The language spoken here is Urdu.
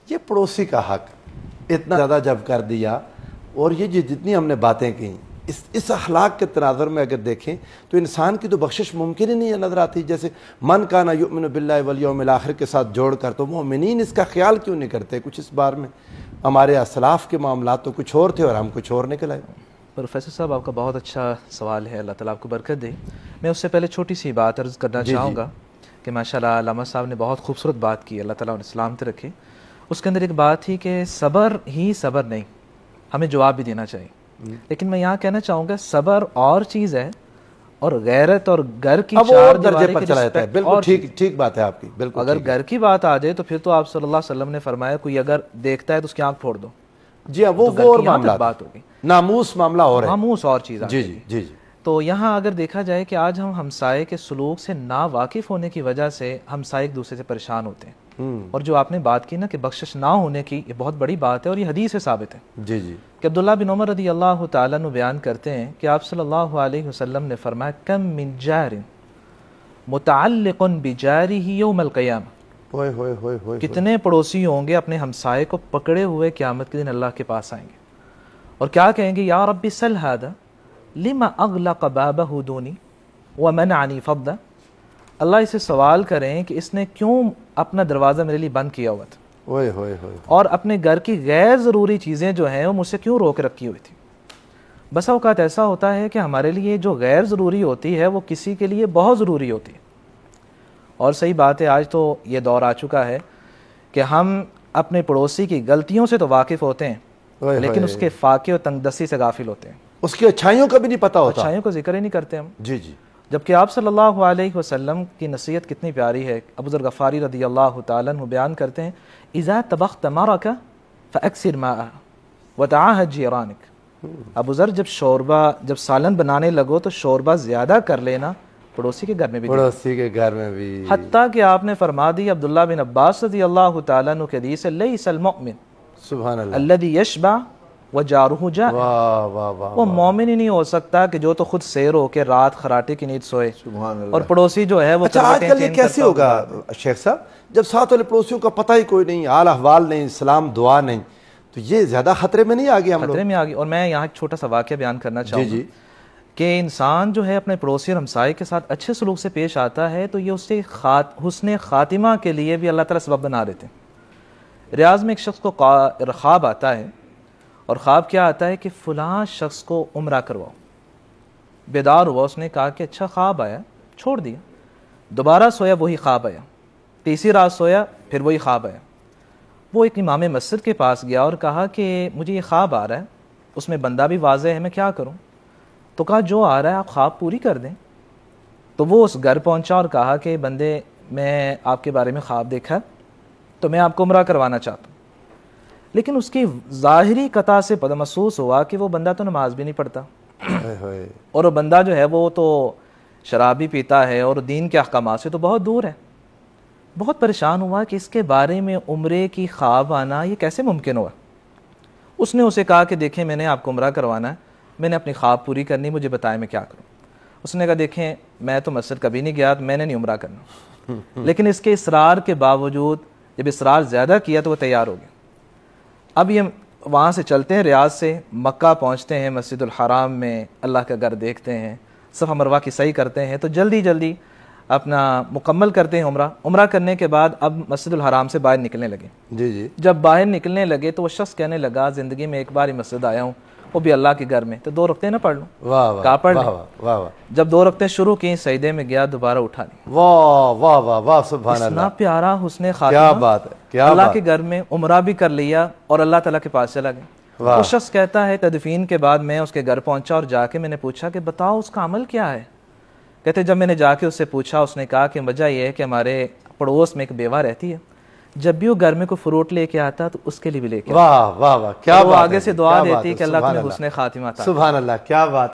یہ پڑوسی کا حق اتنا زیادہ جب کر دیا، اور یہ جتنی ہم نے باتیں کی اس اخلاق کے تناظر میں اگر دیکھیں تو انسان کی تو بخشش ممکن ہی نہیں نظر آتی. جیسے من کانا یؤمن باللہ والیوم الآخر کے ساتھ جوڑ کر، تو مومنین اس کا خیال کیوں نہیں کرتے کچھ اس بار میں؟ ہمارے اسلاف کے معاملات تو کچھ اور تھے اور ہم کچھ اور نکل آئے. پروفیسر صاحب آپ کا بہت اچھا سوال ہے، اللہ تعالیٰ آپ کو برکت دے. میں اس سے پہلے چھوٹی سی بات عرض کرنا چاہوں گا کہ ماشاءاللہ علامہ صاحب نے بہت خوبصورت بات کی، اللہ تعالیٰ انہیں سلامت رکھے. اس کے اندر ایک بات تھی کہ صبر ہی صبر نہیں، ہمیں جواب بھی دینا چاہیے. لیکن میں یہاں کہنا چاہوں گا صبر اور چیز ہے اور غیرت اور گھر کی چار دیواری کی رسپیکٹ. بالکل ٹھیک بات ہے آپ کی، بالکل. اگر گھر کی بات آ جائے تو پھر تو آپ صلی اللہ علیہ وسلم نے فرمایا کوئی اگر دیکھتا ہے تو اس کی آنکھ پھوڑ دو. جی ہاں، وہ اور معاملات بات ہوگی، ناموس معاملہ اور ہے، ناموس اور چیز. جی. تو یہاں اگر دیکھا جائے کہ آج ہم ہمسائے کے سلوک سے نا واقف ہونے کی وجہ سے ہمسائے ایک دوسرے سے پریشان ہوتے ہیں. اور جو آپ نے بات کی نا کہ بخشش نہ ہونے کی، یہ بہت بڑی بات ہے اور یہ حدیث سے ثابت ہے. جی کہ عبداللہ بن عمر رضی اللہ تعالیٰ عنہ بیان کرتے ہیں کہ آپ صلی اللہ علیہ وسلم نے فرمایا کم من جار متعلق بجارہ یوم القیامہ. کتنے پڑوسی ہوں گے اپنے ہمسائے کو پکڑے ہوئے قیامت کے دن اللہ کے پاس آئیں گے اور کیا کہیں گے؟ یا رب سل ھذا لما اغلق بابہ دونی ومنعنی فضلا. اللہ اسے سوال کریں کہ اس نے کیوں اپنا دروازہ میرے لیے بند کیا ہوا تھا اور اپنے گھر کی غیر ضروری چیزیں جو ہیں وہ مجھ سے کیوں روک رکھی ہوئی تھی. بسا اوقات ایسا ہوتا ہے کہ ہمارے لیے جو غیر ضروری ہوتی ہے وہ کسی کے لیے بہت ضروری ہوتی ہے. اور صحیح بات ہے، آج تو یہ دور آ چکا ہے کہ ہم اپنے پڑوسی کی غلطیوں سے تو واقف ہوتے ہیں لیکن اس کے فاقے اور تنگ دستی سے غافل ہوتے ہیں. اس کی اچھائیوں کا بھی نہیں پتہ ہوتا، اچھائیوں کا ذکر ہی نہیں کرتے ہم. جی. جبکہ آپ صلی اللہ علیہ وسلم کی نصیحت کتنی پیاری ہے. ابو ذر غفاری رضی اللہ تعالیٰ عنہ بیان کرتے ہیں اذا طبخت مرقا فاکثر ماء وتعاهد جیرانک. ابو ذر جب سالن بنانے لگو تو شوربہ زیادہ کر لینا، پڑوسی کے گھر میں بھی. حتیٰ کہ آپ نے فرما دی عبداللہ بن عباس رضی اللہ تعالیٰ عنہ کے حدیث ہے لیس المؤمن سبحان اللہ الذی یشبع وجارہ جائع. وہ مومن ہی نہیں ہو سکتا کہ جو تو خود سیر ہو کے رات خراٹے کی نیند سوئے اور پڑوسی جو ہے وہ. اچھا آج کل یہ کیسے ہوگا شیخ صاحب جب ساتھ والے پڑوسیوں کا پتہ ہی کوئی نہیں، حال احوال نہیں، سلام دعا نہیں، تو یہ زیادہ خطرے میں نہیں آ گیا؟ خطرے میں آ گئی. اور میں یہاں ایک چھوٹا سا واقعہ بیان کرنا چاہوں گا کہ انسان جو ہے اپنے پڑوسی اور ہمسائے کے ساتھ اچھے سلوک سے پیش آتا ہے تو یہ اس سے حسن خاتمہ کے لیے بھی اللہ تعالیٰ سبب بنا دیتے ہیں. ریاض میں ایک شخص کو خواب آتا ہے اور خواب کیا آتا ہے کہ فلاں شخص کو عمرہ کرواؤ. بیدار ہوا، اس نے کہا کہ اچھا خواب آیا، چھوڑ دیا. دوبارہ سویا، وہی خواب آیا. تیسری رات سویا، پھر وہی خواب آیا. وہ ایک امام مسجد کے پاس گیا اور کہا کہ مجھے یہ خواب آ رہا ہے، اس میں بندہ بھی واضح ہے، میں کیا کروں؟ تو کہا جو آ رہا ہے آپ خواب پوری کر دیں. تو وہ اس گھر پہنچا اور کہا کہ بندے میں آپ کے بارے میں خواب دیکھا تو میں آپ کو عمرہ کروانا چاہتا ہوں. لیکن اس کی ظاہری قطع سے محسوس ہوا کہ وہ بندہ تو نماز بھی نہیں پڑھتا اور وہ بندہ جو ہے وہ تو شراب بھی پیتا ہے اور دین کے احکامات سے تو بہت دور ہے. بہت پریشان ہوا کہ اس کے بارے میں عمرے کی خواب آنا یہ کیسے ممکن ہوا. اس نے اسے کہا کہ دیکھیں میں نے آپ کو عمرہ کروانا ہے، میں نے اپنی خواب پوری کرنی، مجھے بتائیں میں کیا کروں. اس نے کہا دیکھیں میں تو مسجد کبھی نہیں گیا، میں نے نہیں عمرہ کرنا. لیکن اس کے اصرار کے باوجود جب اصرار زیادہ کیا تو وہ تیار ہو گیا. اب یہ وہاں سے چلتے ہیں، ریاض سے مکہ پہنچتے ہیں، مسجد الحرام میں اللہ کا گھر دیکھتے ہیں، صفا مروہ کی سعی کرتے ہیں تو جلدی اپنا مکمل کرتے ہیں عمرہ کرنے کے بعد اب مسجد الحرام سے باہر نکلنے لگے. جی. جب باہر نکلنے لگے تو وہ شخص کہنے لگا زندگی میں ایک بار ہی مسجد آیا ہوں، وہ بھی اللہ کے گھر میں، تو 2 رکعتیں نہ پڑھ لوں؟ کہا پڑھ لیں. جب 2 رکعتیں شروع کی سجدے میں گیا، دوبارہ اٹھا نہیں. واہ سبحان اللہ، اتنا پیارا حسن خاتمہ. کیا بات ہے، اللہ کے گھر میں عمرہ بھی کر لیا اور اللہ تعالیٰ کے پاس چلا گیا. وہ شخص کہتا ہے تدفین کے بعد میں اس کے گھر پہنچا اور جا کے میں نے پوچھا کہ بتاؤ اس کا عمل کیا ہے. کہتے جب میں نے جا کے اس سے پوچھا، اس نے کہا کہ وجہ یہ ہے کہ ہمارے پڑوس میں ایک بیوہ رہتی ہے، جب بھی وہ گھر میں کوئی فروٹ لے کے آتا تو اس کے لیے بھی لے کے آتا. واہ کیا وہ آگے سے دعا دیتی کہ اللہ تمہیں حسن خاتمہ عطا. سبحان اللہ، کیا بات.